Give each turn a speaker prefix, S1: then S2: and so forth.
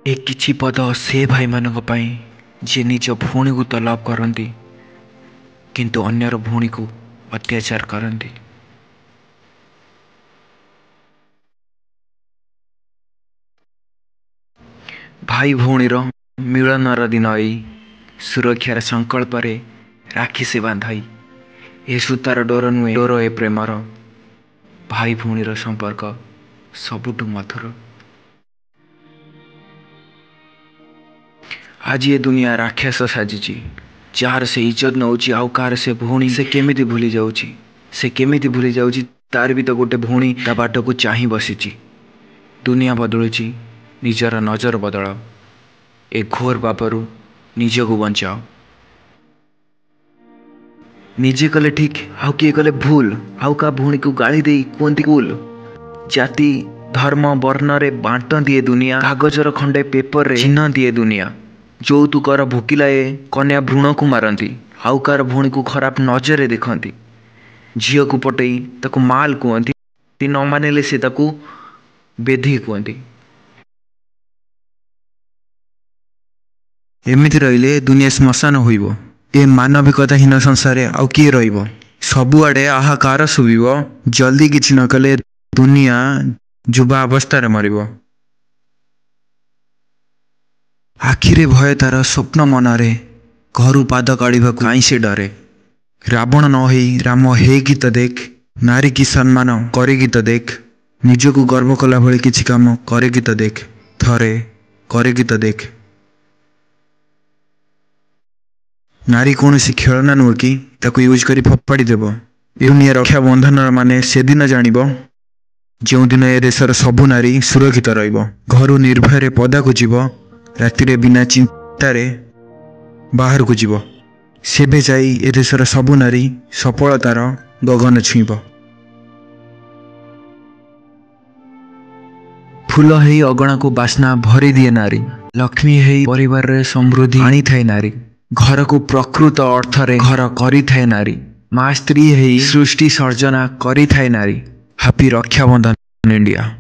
S1: ए किछि पद से भाई मानक पाई जे निज भूणी को तलब करती किंतु अन्यर भूणी को अत्याचार करती। भाई भूणीर मिलनर दिन आई सुरक्षार संकल्प राखी से बांधाई ए सूतार डोर नुहे डोर ए प्रेमर भाई भूणीर संपर्क सबुठु मधुर। आज ये दुनिया राक्षस साजिची जार से इज्जत नौची आउ कार से भूणी से केमिति भूली जाउची से केमिति भूली जाउची तार भी तो गोटे भूणी ता बाट को चाही बसीची। दुनिया बदलुची निजर नजर बदलाओ ए घोर पापरू निज को बचाओ। निजे कले ठीक आउ किए कले भूल आउ का भूणी को गाली दे कहती कुल। जाति धर्म वर्ण रे बांट दिए दुनिया कागजर खंडे पेपर रे चिन्ह दिए दुनिया। যৌতুକର ଭୋକିଲାଏ କନ୍ୟା ଭ୍रूଣକୁ ମାରନ୍ତି ଆଉ କାର ଭଉଣୀ को खराब नजर देखती। झील को पटई ताकू माल कहती न मानिले से ताकू बेधी कहती। एमिति रहिले दुनिया श्मशान होइबो। ए मानविकताहीन संसार आउ किए रहिबो। सबुआडे आहाकार शुभिबो। जल्दी किछि न कले दुनिया जुबा अवस्था मरिबो। आखिरे भय तार स्वप्न मनरे घरु पाद काढ़ा काई से डरे। रावण न हो राम हे गीत देख नारी की सम्मान करे गीत देख निजको गर्व कला भली किछि काम करे गीत देख थरे करे गीत देख। नारी कौन सी खेलना नुह कि ताकू यूज करी फपाड़ी देव। दुनिया रक्षा बंधन माने से दिन जानिबो जो दिन ए देशर सबु नारी सुरक्षित रहिबो। घरु निर्भय पदा को जीव रातिरे बिना चिंतारे बाहर को जीव। सेबे जाई ए देशर सबु नारी सफलतार गगन छुईब। फूल हेई अगणा को बास्ना भरी दिए नारी। लक्ष्मी हेई परिवार रे समृद्धि आनी थाए नारी। घर को प्रकृत अर्थ रे घर करी थाए नारी। माँ स्त्री हेई सृष्टि सर्जना करी थाए नारी। Happy Rakshabandhan India.